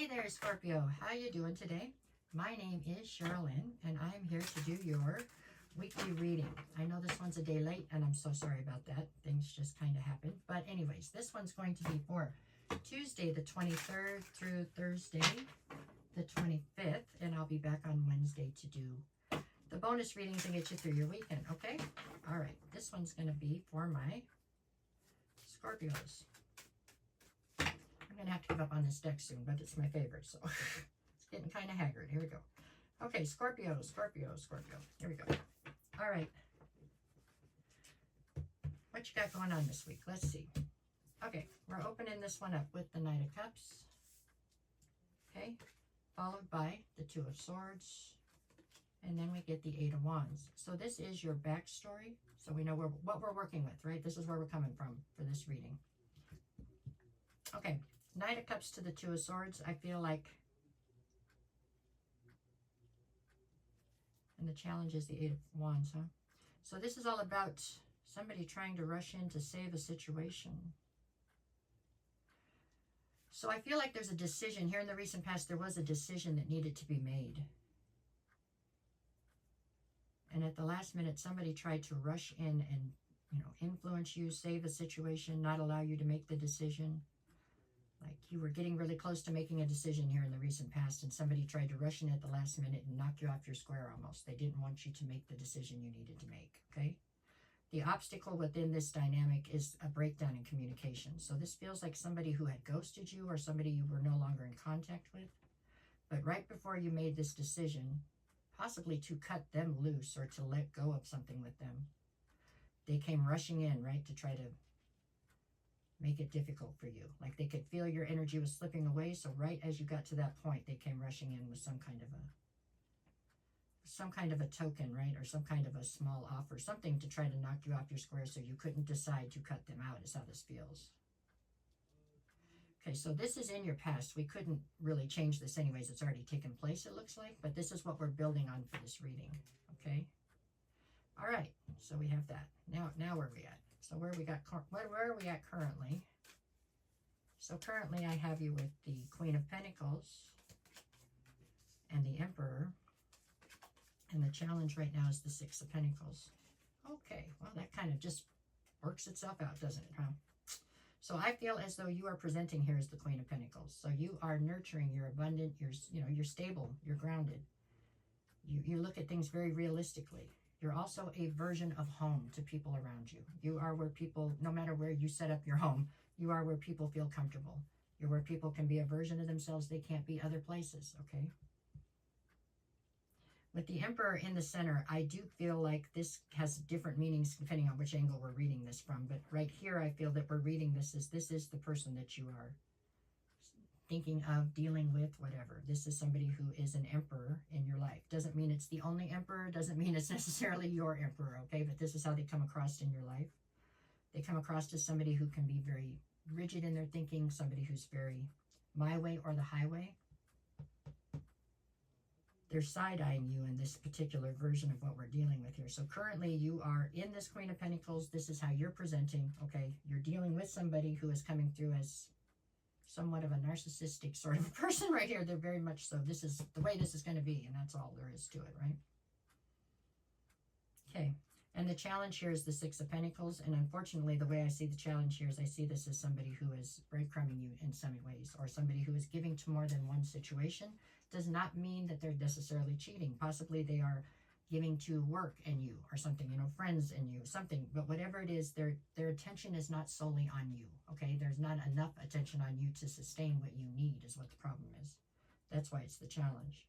Hey there, Scorpio. How you doing today? My name is Sherilyn, and I'm here to do your weekly reading. I know this one's a day late, and I'm so sorry about that. Things just kind of happened. But anyways, this one's going to be for Tuesday the 23rd through Thursday the 25th, and I'll be back on Wednesday to do the bonus readings and get you through your weekend, okay? All right, this one's going to be for my Scorpios. I'm going to have to give up on this deck soon, but it's my favorite, so it's getting kind of haggard. Here we go. Okay, Scorpio. Here we go. All right. What you got going on this week? Let's see. Okay, we're opening this one up with the Knight of Cups. Okay, followed by the Two of Swords. And then we get the Eight of Wands. So this is your backstory. So we know what we're working with, right? This is where we're coming from for this reading. Okay, Knight of Cups to the Two of Swords. I feel like, and the challenge is the Eight of Wands, huh? So this is all about somebody trying to rush in to save a situation. So I feel like there's a decision. Here in the recent past, there was a decision that needed to be made. And at the last minute, somebody tried to rush in and, influence you, save a situation, not allow you to make the decision. Like you were getting really close to making a decision here in the recent past, and somebody tried to rush in at the last minute and knock you off your square almost. They didn't want you to make the decision you needed to make, okay? The obstacle within this dynamic is a breakdown in communication. So this feels like somebody who had ghosted you or somebody you were no longer in contact with. But right before you made this decision, possibly to cut them loose or to let go of something with them, they came rushing in, right, to try to make it difficult for you. Like they could feel your energy was slipping away. So right as you got to that point, they came rushing in with some kind of a token, right? Or some kind of a small offer, something to try to knock you off your square so you couldn't decide to cut them out, is how this feels. Okay, so this is in your past. We couldn't really change this anyways. It's already taken place, it looks like. But this is what we're building on for this reading, okay? All right, so we have that. Now where are we at? So where are we at currently? So currently I have you with the Queen of Pentacles and the Emperor. And the challenge right now is the Six of Pentacles. Okay, well, that kind of just works itself out, doesn't it, huh? So I feel as though you are presenting here as the Queen of Pentacles. So you are nurturing, you're abundant, you're stable, you're grounded. You look at things very realistically. You're also a version of home to people around you. You are where people, no matter where you set up your home, you are where people feel comfortable. You're where people can be a version of themselves they can't be other places, okay? With the Emperor in the center, I do feel like this has different meanings depending on which angle we're reading this from. But right here, I feel that we're reading this as this is the person that you are thinking of, dealing with, whatever. This is somebody who is an emperor in your life. Doesn't mean it's the only emperor. Doesn't mean it's necessarily your emperor, okay? But this is how they come across in your life. They come across as somebody who can be very rigid in their thinking, somebody who's very my way or the highway. They're side-eyeing you in this particular version of what we're dealing with here. So currently you are in this Queen of Pentacles. This is how you're presenting, okay? You're dealing with somebody who is coming through as somewhat of a narcissistic sort of a person right here. They're very much so. This is the way this is going to be, and that's all there is to it, right? Okay. And the challenge here is the Six of Pentacles. And unfortunately, the way I see the challenge here is I see this as somebody who is breadcrumbing you in some ways, or somebody who is giving to more than one situation. Does not mean that they're necessarily cheating. Possibly they are giving to work and you, or something, friends and you, something. But whatever it is, their attention is not solely on you, okay? There's not enough attention on you to sustain what you need is what the problem is. That's why it's the challenge.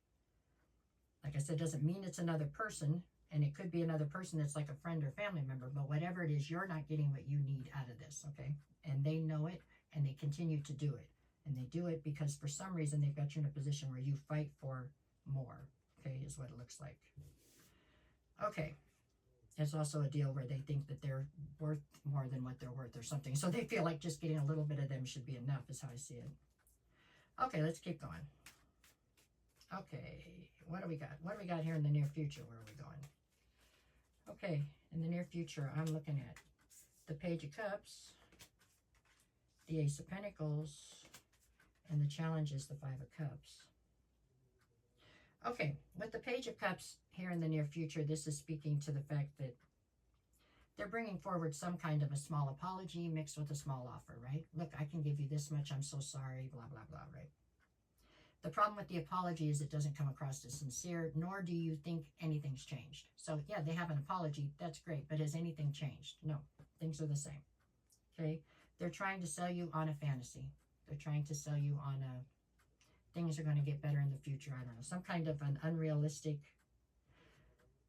Like I said, doesn't mean it's another person. And it could be another person that's like a friend or family member, but whatever it is, you're not getting what you need out of this, okay? And they know it, and they continue to do it. And they do it because for some reason they've got you in a position where you fight for more, okay, is what it looks like. Okay. It's also a deal where they think that they're worth more than what they're worth or something. So they feel like just getting a little bit of them should be enough is how I see it. Okay, let's keep going. Okay, what do we got? What do we got here in the near future? Where are we going? Okay, in the near future, I'm looking at the Page of Cups, the Ace of Pentacles, And the challenge is the Five of Cups. Okay, with the Page of Cups here in the near future, this is speaking to the fact that they're bringing forward some kind of a small apology mixed with a small offer, right? Look, I can give you this much. I'm so sorry, blah, blah, blah, right? The problem with the apology is it doesn't come across as sincere, nor do you think anything's changed. So, yeah, they have an apology. That's great. But has anything changed? No. Things are the same. Okay? They're trying to sell you on a fantasy. They're trying to sell you on a things are going to get better in the future. I don't know. Some kind of an unrealistic...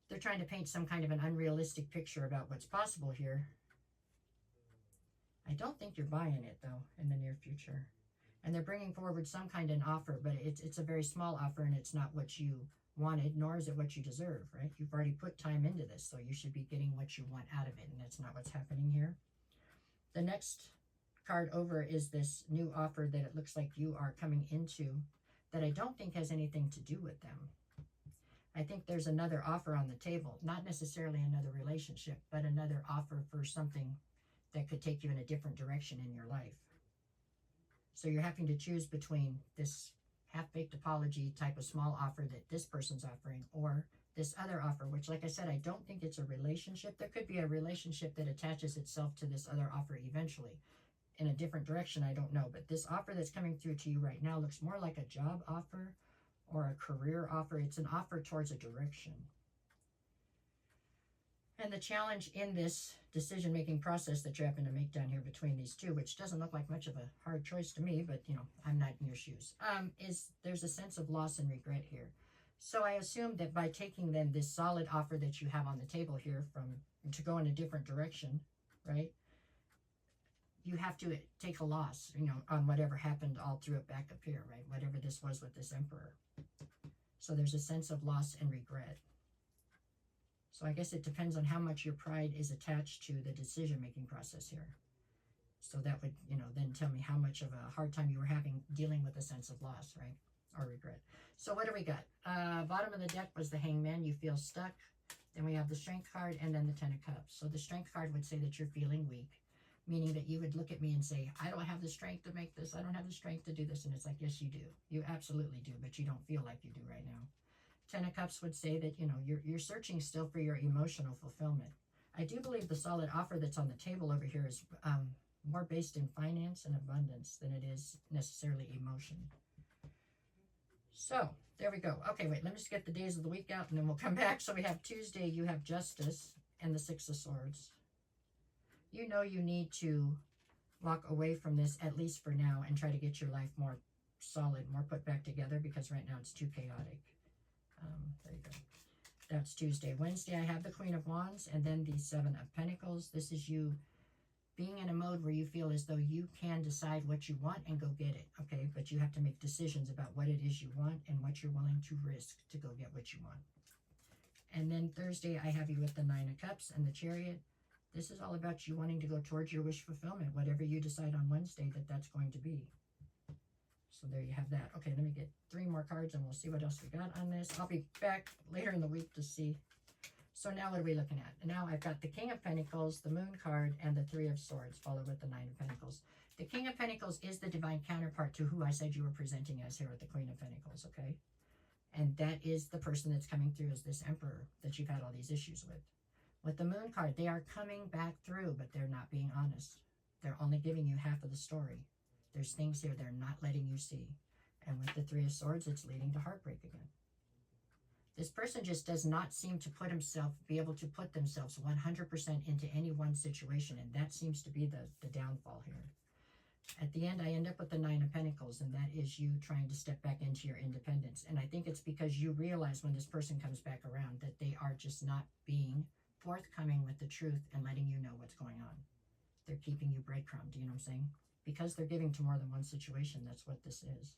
They're trying to paint some kind of an unrealistic picture about what's possible here. I don't think you're buying it, though, in the near future. And they're bringing forward some kind of an offer, but it's a very small offer, and it's not what you wanted, nor is it what you deserve, right? You've already put time into this, so you should be getting what you want out of it, and that's not what's happening here. The next card over is this new offer that it looks like you are coming into that I don't think has anything to do with them. I think there's another offer on the table, not necessarily another relationship, but another offer for something that could take you in a different direction in your life. So you're having to choose between this half-baked apology type of small offer that this person's offering or this other offer, which, like I said, I don't think it's a relationship. There could be a relationship that attaches itself to this other offer eventually in a different direction. I don't know. But this offer that's coming through to you right now looks more like a job offer or a career offer. It's an offer towards a direction. And the challenge in this decision-making process that you're having to make down here between these two, which doesn't look like much of a hard choice to me, but, you know, I'm not in your shoes, is there's a sense of loss and regret here. So I assume that by taking then this solid offer that you have on the table here to go in a different direction, right, you have to take a loss, you know, on whatever happened all through it back up here, right, whatever this was with this Emperor. So there's a sense of loss and regret. So I guess it depends on how much your pride is attached to the decision-making process here. So that would, you know, then tell me how much of a hard time you were having dealing with a sense of loss, right? Or regret. So what do we got? Bottom of the deck was the Hangman. You feel stuck. Then we have the Strength card and then the Ten of Cups. So the Strength card would say that you're feeling weak, meaning that you would look at me and say, I don't have the strength to make this. I don't have the strength to do this. And it's like, yes, you do. You absolutely do, but you don't feel like you do right now. Ten of Cups would say that, you know, you're searching still for your emotional fulfillment. I do believe the solid offer that's on the table over here is more based in finance and abundance than it is necessarily emotion. So, there we go. Okay, wait, let me just get the days of the week out and then we'll come back. So we have Tuesday, you have Justice and the Six of Swords. You know you need to walk away from this, at least for now, and try to get your life more solid, more put back together, because right now it's too chaotic. There you go. That's Tuesday. Wednesday, I have the Queen of Wands and then the Seven of Pentacles. This is you being in a mode where you feel as though you can decide what you want and go get it, okay? But you have to make decisions about what it is you want and what you're willing to risk to go get what you want. And then Thursday, I have you with the Nine of Cups and the Chariot. This is all about you wanting to go towards your wish fulfillment, whatever you decide on Wednesday that's going to be. So there you have that. Okay, let me get 3 more cards and we'll see what else we got on this. I'll be back later in the week to see. So now what are we looking at? Now I've got the King of Pentacles, the Moon card, and the Three of Swords, followed with the Nine of Pentacles. The King of Pentacles is the divine counterpart to who I said you were presenting as here with the Queen of Pentacles, okay? And that is the person that's coming through as this Emperor that you've had all these issues with. With the Moon card, they are coming back through, but they're not being honest. They're only giving you half of the story. There's things here they're not letting you see. And with the Three of Swords, it's leading to heartbreak again. This person just does not seem to be able to put themselves 100% into any one situation, and that seems to be the downfall here. At the end, I end up with the Nine of Pentacles, and that is you trying to step back into your independence. And I think it's because you realize when this person comes back around that they are just not being forthcoming with the truth and letting you know what's going on. They're keeping you breadcrumbed, you know what I'm saying? Because they're giving to more than one situation, that's what this is.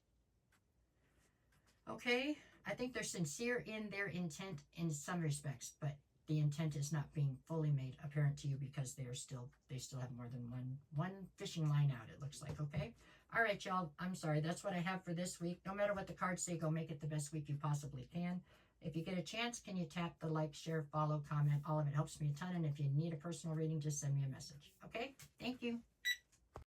Okay, I think they're sincere in their intent in some respects, but the intent is not being fully made apparent to you because they still have more than one fishing line out, it looks like, okay? All right, y'all, I'm sorry, that's what I have for this week. No matter what the cards say, go make it the best week you possibly can. If you get a chance, can you tap the like, share, follow, comment? All of it helps me a ton, and if you need a personal reading, just send me a message, okay? Thank you.